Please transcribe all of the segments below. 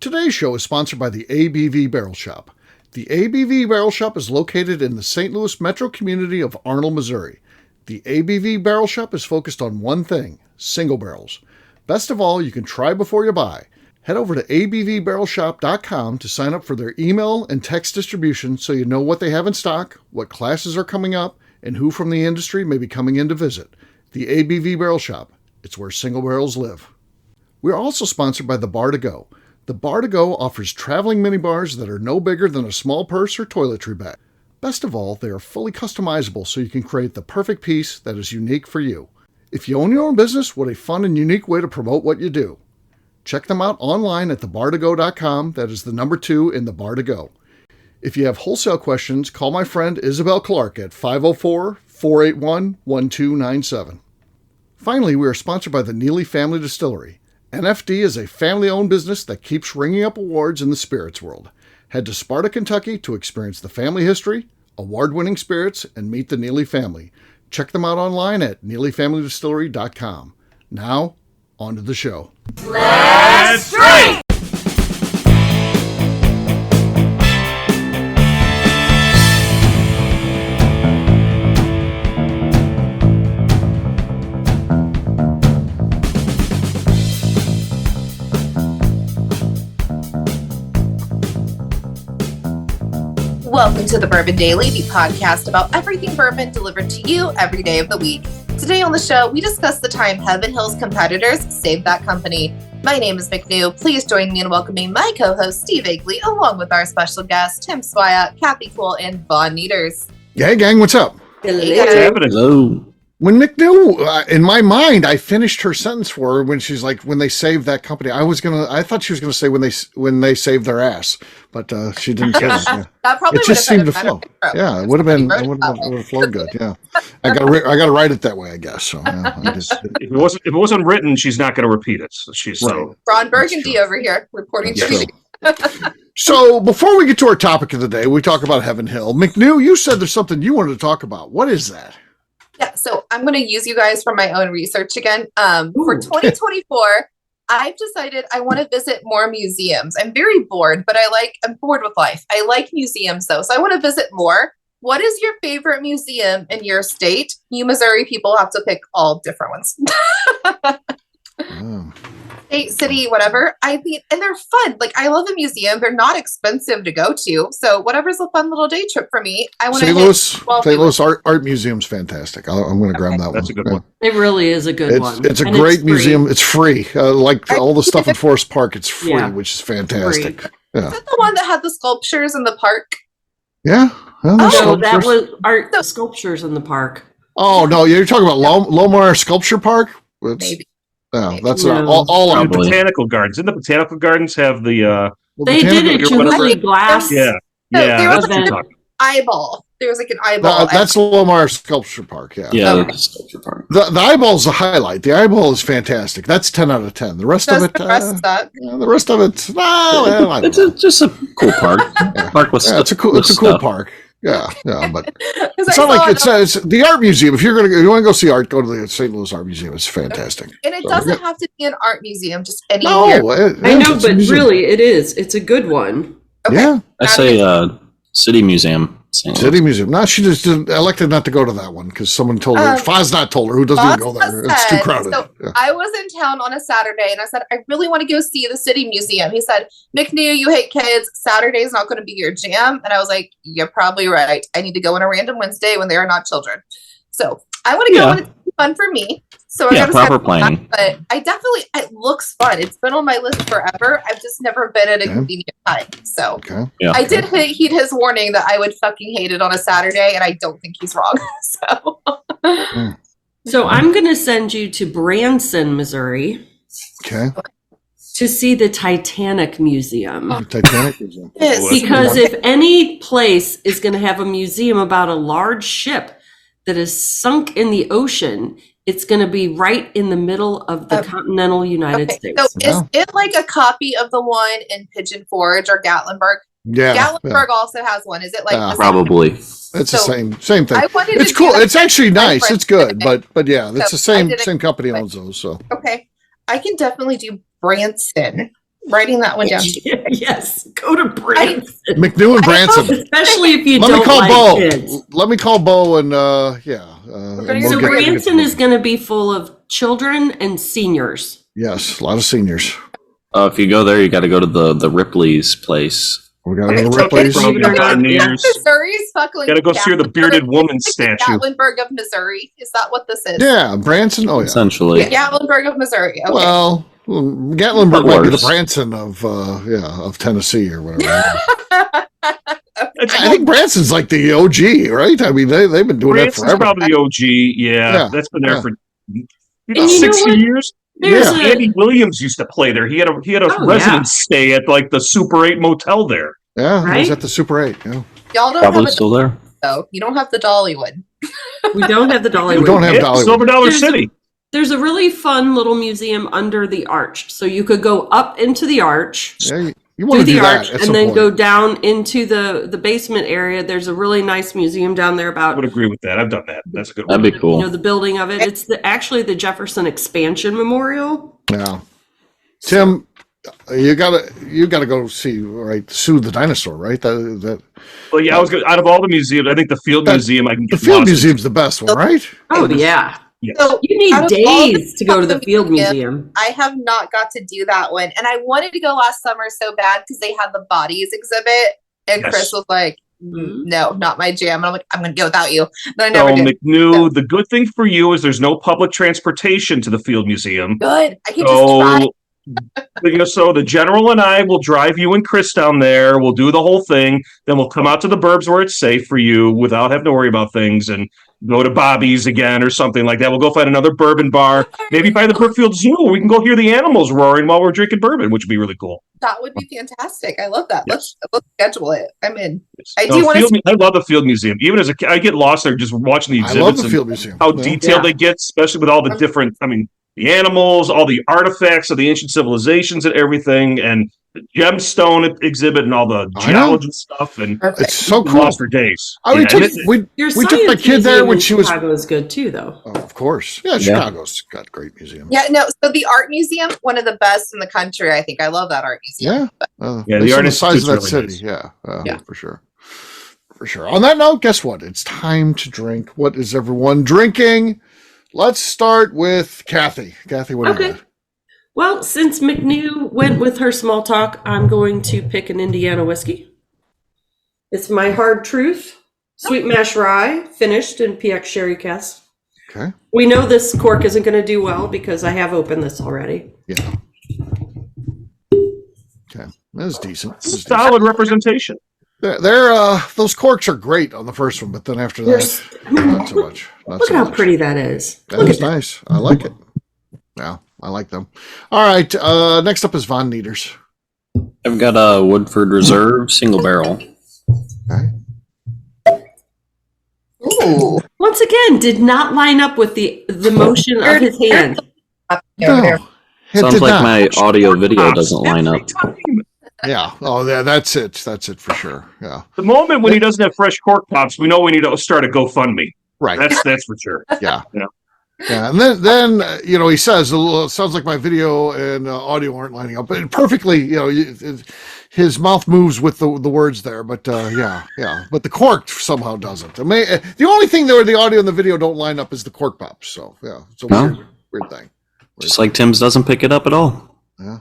Today's show is sponsored by the ABV Barrel Shop. The ABV Barrel Shop is located in the St. Louis metro community of Arnold, Missouri. The ABV Barrel Shop is focused on one thing, single barrels. Best of all, you can try before you buy. Head over to abvbarrelshop.com to sign up for their email and text distribution so you know what they have in stock, what classes are coming up, and who from the industry may be coming in to visit. The ABV Barrel Shop. It's where single barrels live. We're also sponsored by the Bar to Go. The Bar to Go offers traveling minibars that are no bigger than a small purse or toiletry bag. Best of all, they are fully customizable so you can create the perfect piece that is unique for you. If you own your own business, what a fun and unique way to promote what you do. Check them out online at thebartogo.com. That is the number 2 in the Bar to Go. If you have wholesale questions, call my friend Isabel Clark at 504-481-1297. Finally, we are sponsored by the Neely Family Distillery. NFD is a family-owned business that keeps ringing up awards in the spirits world. Head to Sparta, Kentucky to experience the family history, award-winning spirits, and meet the Neely family. Check them out online at neelyfamilydistillery.com. Now, on to the show. Let's drink! Welcome to the Bourbon Daily, the podcast about everything bourbon delivered to you every day of the week. Today on the show, we discuss the time Heaven Hill's competitors saved that company. My name is McNew. Please join me in welcoming my co-host Steve Agley, along with our special guests Tim Swyatt, Kathy Cool, and Vaughn Nieters. Hey gang, what's up? Hello. When McNew, in my mind, I finished her sentence for her when she's like, when they saved that company. I thought she was gonna say when they saved their ass, but she didn't say that. Yeah. That probably it just seemed to better flow. Yeah, it would have flowed good. Yeah, I got to write it that way, I guess. So yeah, if it wasn't written, she's not going to repeat it. So she's right. Ron Burgundy over here reporting to you. So before we get to our topic of the day, we talk about Heaven Hill. McNew, you said there's something you wanted to talk about. What is that? Yeah, so I'm going to use you guys for my own research again. For 2024, I've decided I want to visit more museums. I'm very bored, but I'm bored with life. I like museums though, so I want to visit more. What is your favorite museum in your state? You Missouri people have to pick all different ones. State, city, whatever. I mean, and they're fun. Like, I love a museum. They're not expensive to go to. So whatever's a fun little day trip for me, I want to St. Louis Art Museum's fantastic. I'm going to grab that one. That's a good one. It really is a good one. It's a great museum. It's free. All the stuff in Forest Park, it's free, which is fantastic. Yeah. Is that the one that had the sculptures in the park? Yeah. No, that was art sculptures in the park. Oh, no, you're talking about Lomar Sculpture Park? Maybe. Yeah, that's all the botanical gardens. Didn't the botanical gardens have the? They did it to glass. Yeah, there was like an eyeball. There was like an eyeball. That's Lomar Sculpture Park. Yeah, the sculpture park. The eyeball's the highlight. The eyeball is fantastic. That's 10 out of 10. The rest of it, it's just a cool park. It's a cool park. Yeah, but it's not like it says the art museum. If you want to go see art, go to the St. Louis Art Museum. It's fantastic. And it doesn't have to be an art museum, just any. I know, but really, it is. It's a good one. Okay. Yeah, I say City Museum. City Museum. No, she just elected not to go to that one because someone told her. Foz not told her. Who doesn't even go there? It's too crowded. So I was in town on a Saturday, and I said, I really want to go see the City Museum. He said, McNew, you hate kids. Saturday's not going to be your jam. And I was like, you're probably right. I need to go on a random Wednesday when they are not children. So I want to go, and it's fun for me. So I proper planning. But it looks fun. It's been on my list forever. I've just never been at a convenient time. So I did heed his warning that I would fucking hate it on a Saturday, and I don't think he's wrong. So I'm going to send you to Branson, Missouri. Okay. To see the Titanic Museum. Titanic Museum. Because if any place is going to have a museum about a large ship that is sunk in the ocean, it's going to be right in the middle of the continental United States. So is it like a copy of the one in Pigeon Forge or Gatlinburg? Yeah. Gatlinburg also has one. Is it like probably? It's the same thing. It's cool. It's actually nice. It's good. But yeah, it's the same company owns those. So okay. I can definitely do Branson. Writing that one down. Yes, go to Branson. McNew and Branson. Especially if you Let me don't call like Bo. kids. Let me call Bo and and So get Branson the- is going to be full of children and seniors. Yes, a lot of seniors. If you go there, you got to go to the Ripley's place. We got a Okay, little so Ripley's. believe it or not, Missouri's fucking. Gotta go see the bearded woman statue. Gatlinburg of Missouri. Is that what this is? Yeah, Branson. Oh yeah. Essentially. Gatlinburg of Missouri. Okay. Well, Gatlinburg But might be the worse. Branson of Tennessee or whatever. It's I think Branson's like the OG, right? I mean, they've been doing Branson's that forever. probably the OG. Yeah, Yeah, that's been there yeah. for And you know 60 what? years. There's Yeah. a, Andy Williams used to play there. He had a Oh, residence stay at like the Super 8 motel there. Yeah, he was Right? at the Super 8. Yeah. Y'all don't Probably have a still there. though. You don't have the Dollywood. we don't have the Dollywood. We don't have Yeah, Dollywood. Silver Dollar There's City. There's a really fun little museum under the arch. So you could go up into the arch, Yeah, you want through to do the that arch, at and some then point. go down into the basement area. There's a really nice museum down there I about would agree with that. I've done that. That's a good That'd one. be cool. the building of it. It's actually the Jefferson Expansion Memorial. Yeah. Tim, you gotta go see Sue the dinosaur, right? That But yeah, I was good. Out of all the museums, I think the Field Museum I can the get Field lost in. Museum's the best one, right? Oh yeah, Yes. So you need out of all the days to go to the Field Museum. I have not got to do that one, and I wanted to go last summer so bad because they had the bodies exhibit, and Yes. Chris was like, "No, not my jam." And I'm like, "I'm going to go without you." But I So never did. McNew, the good thing for you is there's no public transportation to the Field Museum. Good. I can just try. So the general and I will drive you and Chris down there. We'll do the whole thing. Then we'll come out to the burbs where it's safe for you without having to worry about things and go to Bobby's again or something like that. We'll go find another bourbon bar, maybe by the Brookfield Zoo. We can go hear the animals roaring while we're drinking bourbon, which would be really cool. That would be fantastic. I love that. Yes. Let's schedule it. I'm in. I No, do want to. I love the Field Museum. Even as a kid, I get lost there just watching the I exhibits love the and Field Museum. how Yeah. detailed they get, especially with all the different, the animals, all the artifacts of the ancient civilizations and everything, and the gemstone exhibit and all the I know. geology stuff. And It's so we cool. lost for days. I mean, Yeah, and we Your took my science kid there museum when in she was. Chicago is good too, though. Oh, of course. Yeah, Chicago's got great museums. Yeah, no. So the art museum, one of the best in the country. I think I love that art museum. Yeah. Yeah, based the on art the size of that institute's city. really Yeah. Yeah. For sure. For sure. On that note, guess what? It's time to drink. What is everyone drinking? Let's start with Kathy. Kathy, what do you Okay. got? Well, since McNew went with her small talk, I'm going to pick an Indiana whiskey. It's my Hard Truth Sweet Mash Rye, finished in PX Sherry Cask. Okay. We know this cork isn't going to do well because I have opened this already. Yeah. Okay. That was decent. That was decent. solid representation. Those corks are great on the first one, but then after that, not so much. Not Look so at how much. pretty that is. That Look is at that. nice. I like it. Yeah, I like them. All right. Next up is Von Nieters. I've got a Woodford Reserve single barrel. Okay. Ooh. Once again, did not line up with the motion of his hand. No, it Sounds did like not. my audio video doesn't line up. Yeah. Oh, yeah. That's it. That's it for sure. Yeah. The moment when he doesn't have fresh cork pops, we know we need to start a GoFundMe. Right. That's for sure. Yeah. Yeah. Yeah. And then he says, it sounds like my video and audio aren't lining up. But perfectly, his mouth moves with the words there. But yeah. But the cork somehow doesn't. I mean, the only thing where the audio and the video don't line up is the cork pops. So, yeah. It's a weird thing. Just like Tim's doesn't pick it up at all. Yeah.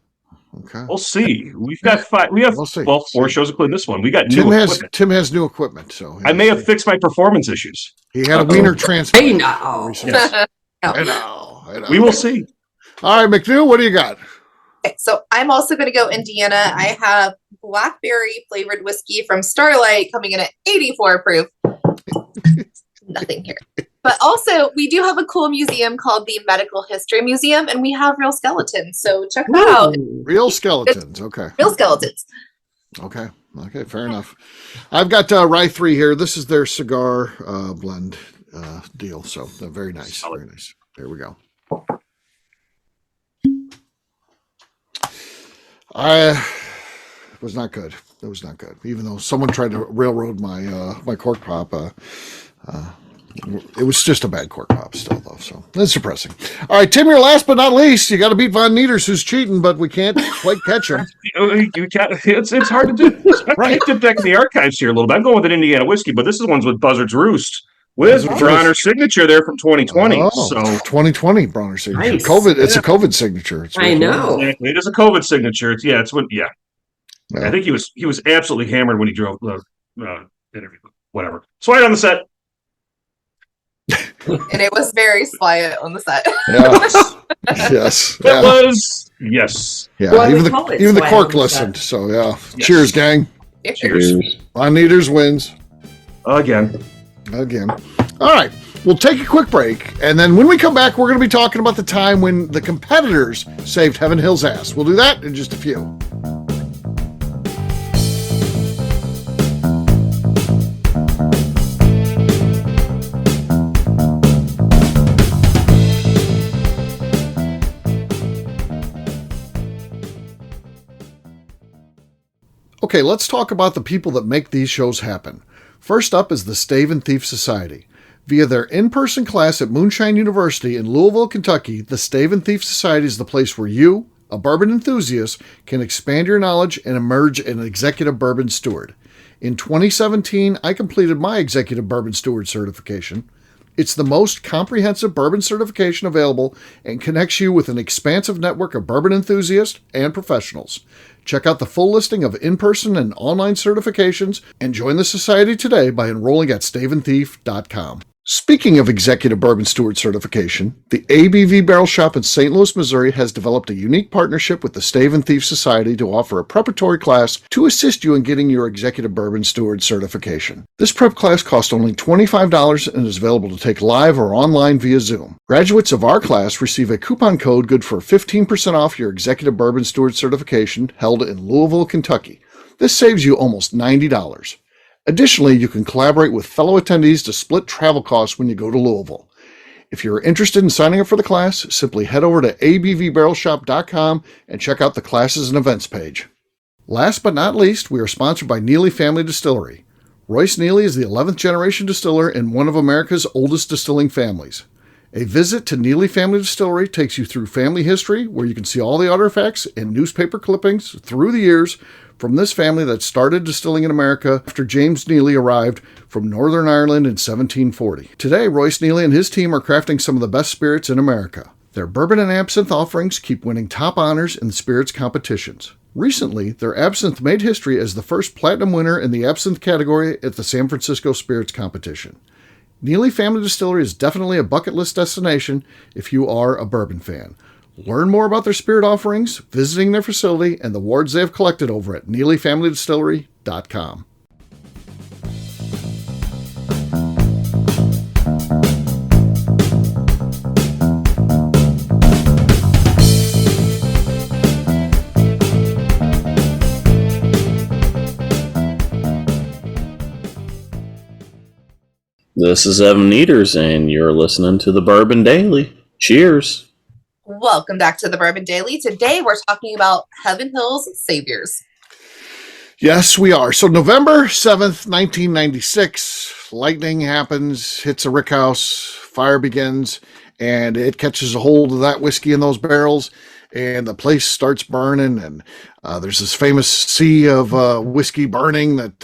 Okay. We'll see. We've got five. We have We'll see. 4 shows, including this one. We got new equipment. Tim has new equipment, so I may have fixed my performance issues. he had a wiener transplant. Hey, now. recently. Yes. I know. We will see. All right, McNew, what do you got? Okay, so I'm also going to go Indiana. I have blackberry flavored whiskey from Starlight coming in at 84 proof. Nothing here. But also, we do have a cool museum called the Medical History Museum, and we have real skeletons. So check that out. Real skeletons. Okay. Real skeletons. Okay, fair enough. I've got Rye 3 here. This is their cigar blend deal. So very nice. Very nice. There we go. It was not good. It was not good. Even though someone tried to railroad my cork pop, It was just a bad cork pop still, though, so that's depressing. All right, Tim, your last but not least, you got to beat Von Nieters, who's cheating, but we can't quite catch him. It's hard to do. Right. I did back in the archives here a little bit. I'm going with an Indiana whiskey, but this is one's with Buzzard's Roost with Bronner's signature there from 2020. Oh, so 2020 Bronner's signature. Nice. COVID. It's a COVID signature. It's I know. Exactly. It is a COVID signature. I think he was absolutely hammered when he drove the interview. Whatever. Slight on the set. And it was very Slight on the set. Yes. It was. Yes. Yeah. Well, even we the call it cork Slight on the listened. set. So yeah. Yes. Cheers, gang. Cheers. Von Nieters wins Again. All right. We'll take a quick break, and then when we come back, we're going to be talking about the time when the competitors saved Heaven Hill's ass. We'll do that in just a few. Okay, let's talk about the people that make these shows happen. First up is the Stave and Thief Society. Via their in-person class at Moonshine University in Louisville, Kentucky, the Stave and Thief Society is the place where you, a bourbon enthusiast, can expand your knowledge and emerge an executive bourbon steward. In 2017, I completed my executive bourbon steward certification. It's the most comprehensive bourbon certification available and connects you with an expansive network of bourbon enthusiasts and professionals. Check out the full listing of in-person and online certifications and join the society today by enrolling at staveandthief.com. Speaking of executive bourbon steward certification, the ABV Barrel Shop in St. Louis, Missouri has developed a unique partnership with the Stave and Thief Society to offer a preparatory class to assist you in getting your executive bourbon steward certification. This prep class costs only $25 and is available to take live or online via Zoom. Graduates of our class receive a coupon code good for 15% off your executive bourbon steward certification held in Louisville, Kentucky. This saves you almost $90. Additionally, you can collaborate with fellow attendees to split travel costs when you go to Louisville. If you're interested in signing up for the class, simply head over to abvbarrelshop.com and check out the classes and events page. Last but not least, we are sponsored by Neely Family Distillery. Royce Neely is the 11th generation distiller in one of America's oldest distilling families. A visit to Neely Family Distillery takes you through family history, where you can see all the artifacts and newspaper clippings through the years from this family that started distilling in America after James Neely arrived from Northern Ireland in 1740. Today, Royce Neely and his team are crafting some of the best spirits in America. Their bourbon and absinthe offerings keep winning top honors in the spirits competitions. Recently, their absinthe made history as the first platinum winner in the absinthe category at the San Francisco Spirits Competition. Neely Family Distillery is definitely a bucket list destination if you are a bourbon fan. Learn more about their spirit offerings, visiting their facility, and the awards they have collected over at NeelyFamilyDistillery.com. This is Evan Nieters, and you're listening to the Bourbon Daily. Cheers. Welcome back to the Bourbon Daily. Today we're talking about Heaven Hill's Saviors. Yes, we are. So November 7th, 1996, lightning happens, hits a rick house, fire begins, and it catches a hold of that whiskey in those barrels, and the place starts burning, and there's this famous sea of whiskey burning that,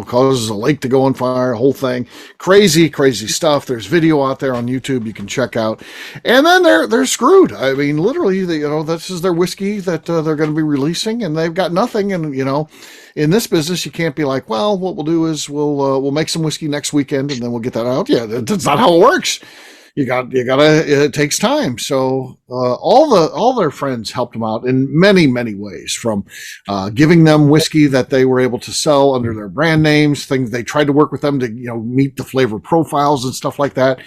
causes a lake to go on fire, a whole thing. Crazy, crazy stuff. There's video out there on YouTube you can check out. And then they're screwed. I mean, literally, this is their whiskey that they're going to be releasing, and they've got nothing. And, in this business, you can't be like, well, what we'll do is we'll make some whiskey next weekend, and then we'll get that out. Yeah, that's not how it works. You gotta, it takes time. So, all their friends helped them out in many, many ways, from, giving them whiskey that they were able to sell under their brand names, things they tried to work with them to, meet the flavor profiles and stuff like that.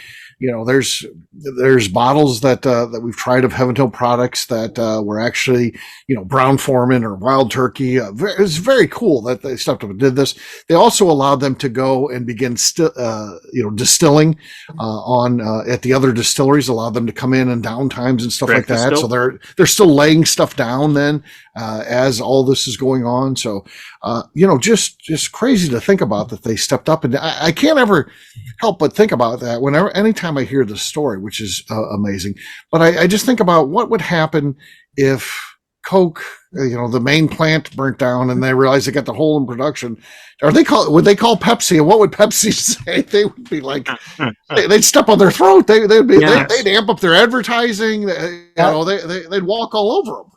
there's bottles that we've tried of Heaven Hill products that were actually, Brown Foreman or Wild Turkey. It was very cool that they stepped up and did this. They also allowed them to go and begin distilling at the other distilleries, allowed them to come in downtimes and stuff like that. So they're still laying stuff down then as all this is going on. So, just crazy to think about that they stepped up. And I can't ever help but think about that anytime I hear this story, which is amazing. But I just think about what would happen if Coke, the main plant burnt down and they realized they got the hole in production. Would they call Pepsi? And what would Pepsi say? They would be like, they'd step on their throat. They'd amp up their advertising. They'd walk all over them.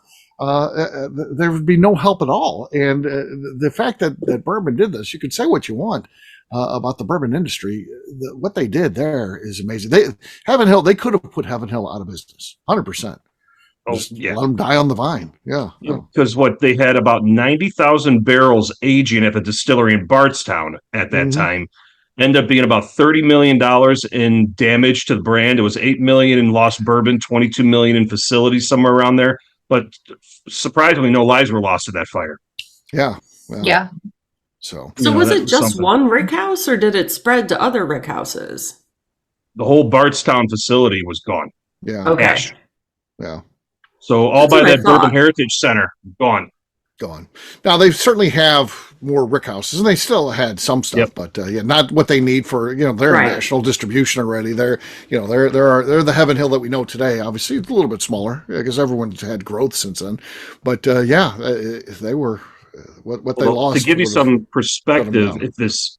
There would be no help at all. And the fact that Bourbon did this, you could say what you want about the bourbon industry. What they did there is amazing. Heaven Hill, they could have put Heaven Hill out of business, 100%. Let them die on the vine. Yeah. Because what they had about 90,000 barrels aging at the distillery in Bardstown at that time. Ended up being about $30 million in damage to the brand. It was $8 million in lost bourbon, $22 million in facilities, somewhere around there. But surprisingly, no lives were lost in that fire. Yeah. Yeah. So was it just one rick house, or did it spread to other rick houses? The whole Bardstown facility was gone. Yeah. Okay. Ash. Yeah. So all by that Bourbon Heritage Center, gone. Now they certainly have more rick houses, and they still had some stuff, but not what they need for their national distribution already. They're the Heaven Hill that we know today. Obviously, it's a little bit smaller because everyone's had growth since then. But they were what they lost. To give you some perspective,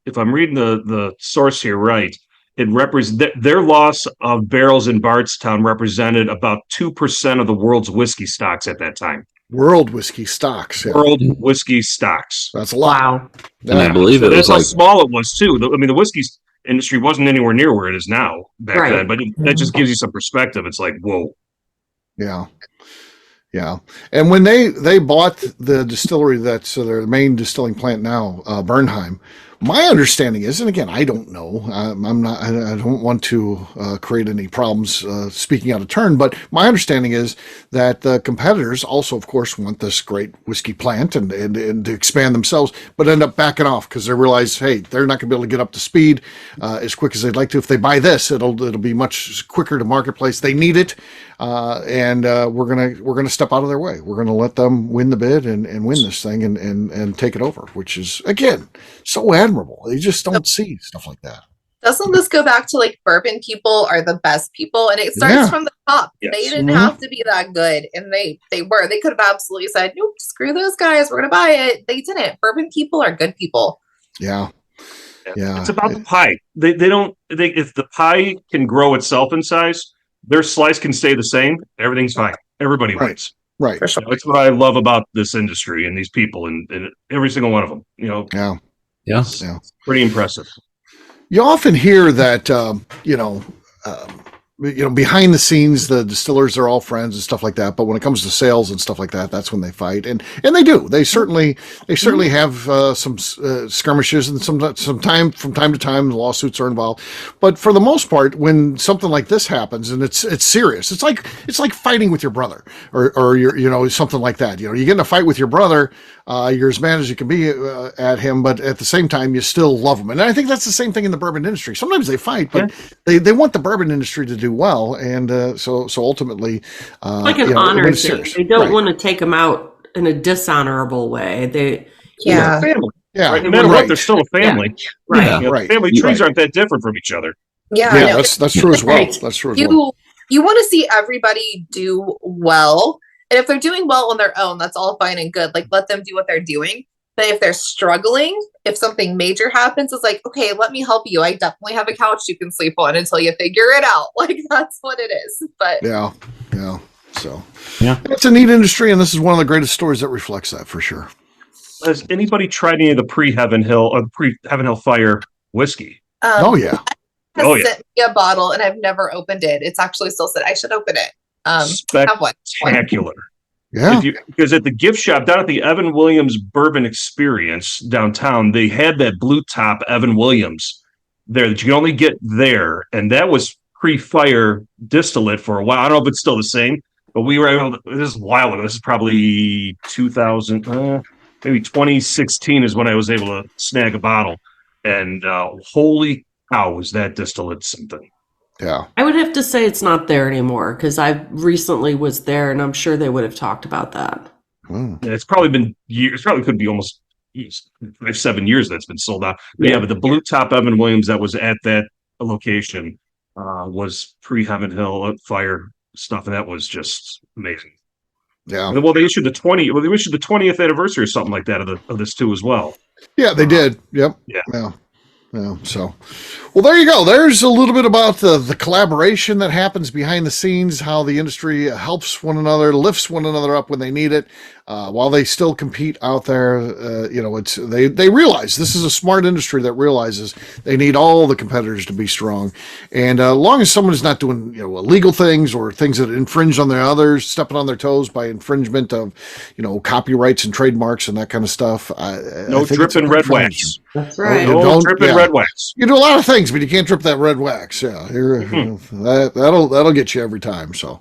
if I'm reading the source here right, it their loss of barrels in Bardstown represented about 2% of the world's whiskey stocks at that time. World whiskey stocks. Yeah. World whiskey stocks. That's a lot. Wow. And I believe it was how small it was too. I mean, the whiskey industry wasn't anywhere near where it is now back then, but that just gives you some perspective. It's like, whoa. Yeah. Yeah. And when they bought the distillery that's their main distilling plant now, Bernheim, my understanding is, and again, I don't know, I don't want to create any problems speaking out of turn, but my understanding is that the competitors also, of course, want this great whiskey plant and to expand themselves, but end up backing off because they realize, hey, they're not going to be able to get up to speed as quick as they'd like to. If they buy this, it'll be much quicker to marketplace. They need it, and we're gonna step out of their way. We're gonna let them win the bid and win this thing and take it over, which is again so admirable. You just don't see stuff like that. Doesn't this go back to like bourbon people are the best people, and it starts from the top? Yes. They didn't have to be that good, and they were. They could have absolutely said, "Nope, screw those guys. We're gonna buy it." They didn't. Bourbon people are good people. Yeah. It's about the pie. They don't. If the pie can grow itself in size, their slice can stay the same. Everything's fine. Everybody wins. Right. For sure. That's what I love about this industry and these people and every single one of them. Yeah. Pretty impressive. You often hear that, behind the scenes, the distillers are all friends and stuff like that. But when it comes to sales and stuff like that, that's when they fight, and they do. They certainly have some skirmishes, and from time to time, lawsuits are involved. But for the most part, when something like this happens, and it's serious, it's like fighting with your brother, or your something like that. You get in a fight with your brother, you're as mad as you can be at him, but at the same time, you still love him. And I think that's the same thing in the bourbon industry. Sometimes they fight, but they want the bourbon industry to do well, and so ultimately, like an honor thing. They don't want to take them out in a dishonorable way. Family. Yeah, right? No matter what, they're still a family. Yeah. Right. Family trees aren't that different from each other. Yeah, that's true as well. That's true as well. You want to see everybody do well, and if they're doing well on their own, that's all fine and good. Like, let them do what they're doing. But if they're struggling, if something major happens, it's like, okay, let me help you. I definitely have a couch you can sleep on until you figure it out. Like, that's what it is. But so it's a neat industry, and this is one of the greatest stories that reflects that for sure. Has anybody tried any of the pre-Heaven Hill or pre-Heaven Hill Fire whiskey? Oh yeah. Sent me a bottle, and I've never opened it. It's actually still said I should open it. Spectacular. Yeah. Because at the gift shop down at the Evan Williams Bourbon Experience downtown, they had that blue top Evan Williams there that you can only get there. And that was pre-fire distillate for a while. I don't know if it's still the same, but we were able to, this is a while ago. This is probably 2000, maybe 2016 is when I was able to snag a bottle. And holy cow, was that distillate something. Yeah. I would have to say it's not there anymore because I recently was there and I'm sure they would have talked about that. Yeah, it's probably been years, probably could be almost 7 years that's been sold out. But yeah, but the Blue Top Evan Williams that was at that location was pre-Heaven Hill fire stuff, and that was just amazing. Yeah. Well, they issued the 20th anniversary or something like that of this too as well. Yeah, they did. Yep. Yeah. Yeah. So, well, there you go. There's a little bit about the collaboration that happens behind the scenes, how the industry helps one another, lifts one another up when they need it, while they still compete out there. It's they realize this is a smart industry that realizes they need all the competitors to be strong. And as long as someone is not doing illegal things or things that infringe on the others, stepping on their toes by infringement of copyrights and trademarks and that kind of stuff. No dripping red wax. That's right. No dripping red wax. You do a lot of things, but you can't drip that red wax. Yeah, that'll get you every time. So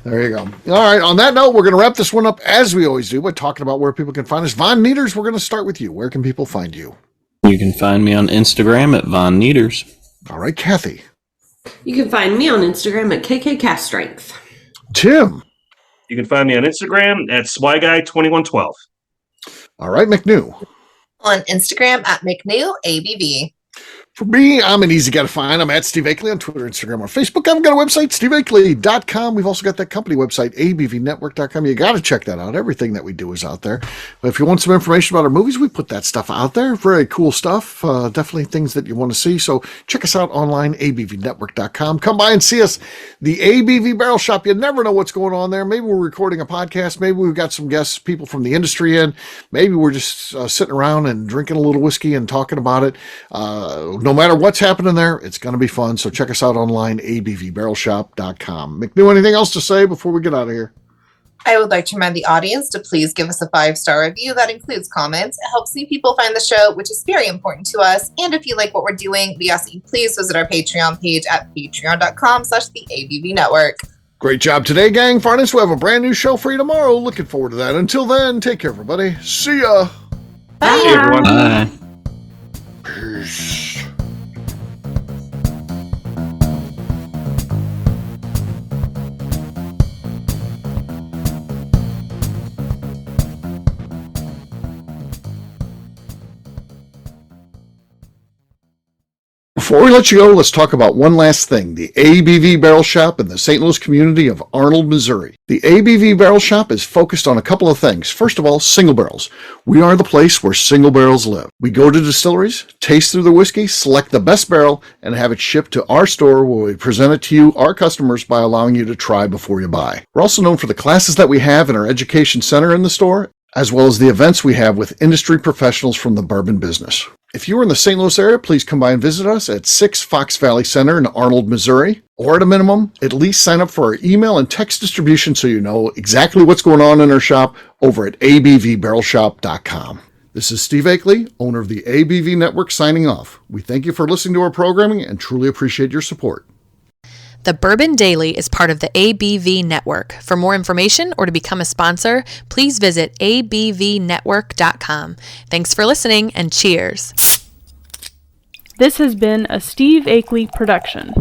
there you go. All right. On that note, we're going to wrap this one up as we always do by talking about where people can find us. Von Nieters, we're going to start with you. Where can people find you? You can find me on Instagram at Von Nieters. All right, Kathy. You can find me on Instagram at KKCastStrength. Tim. You can find me on Instagram at SwyGuy2112. All right, McNew. On Instagram at McNew ABV. For me, I'm an easy guy to find. I'm at Steve Akeley on Twitter, Instagram, or Facebook. I've got a website, steveakeley.com. We've also got that company website, abvnetwork.com. You got to check that out. Everything that we do is out there. But if you want some information about our movies, we put that stuff out there. Very cool stuff. Definitely things that you want to see. So check us out online, abvnetwork.com. Come by and see us. The ABV Barrel Shop. You never know what's going on there. Maybe we're recording a podcast. Maybe we've got some guests, people from the industry in. Maybe we're just sitting around and drinking a little whiskey and talking about it. No matter what's happening there, it's going to be fun. So check us out online, abvbarrelshop.com. McNew, anything else to say before we get out of here? I would like to remind the audience to please give us a 5-star review. That includes comments. It helps new people find the show, which is very important to us. And if you like what we're doing, we ask that you please visit our Patreon page at patreon.com/theABVNetwork. Great job today, gang. Farness, we'll have a brand new show for you tomorrow. Looking forward to that. Until then, take care, everybody. See ya. Bye. Hey, everyone. Bye. Peace. Before we let you go, let's talk about one last thing. The ABV Barrel Shop in the St. Louis community of Arnold, Missouri. The ABV Barrel Shop is focused on a couple of things. First of all, single barrels. We are the place where single barrels live. We go to distilleries, taste through the whiskey, select the best barrel, and have it shipped to our store where we present it to you, our customers, by allowing you to try before you buy. We're also known for the classes that we have in our education center in the store, as well as the events we have with industry professionals from the bourbon business. If you're in the St. Louis area, please come by and visit us at 6 Fox Valley Center in Arnold, Missouri. Or at a minimum, at least sign up for our email and text distribution so you know exactly what's going on in our shop over at abvbarrelshop.com. This is Steve Akeley, owner of the ABV Network, signing off. We thank you for listening to our programming and truly appreciate your support. The Bourbon Daily is part of the ABV Network. For more information or to become a sponsor, please visit abvnetwork.com. Thanks for listening and cheers. This has been a Steve Akeley production.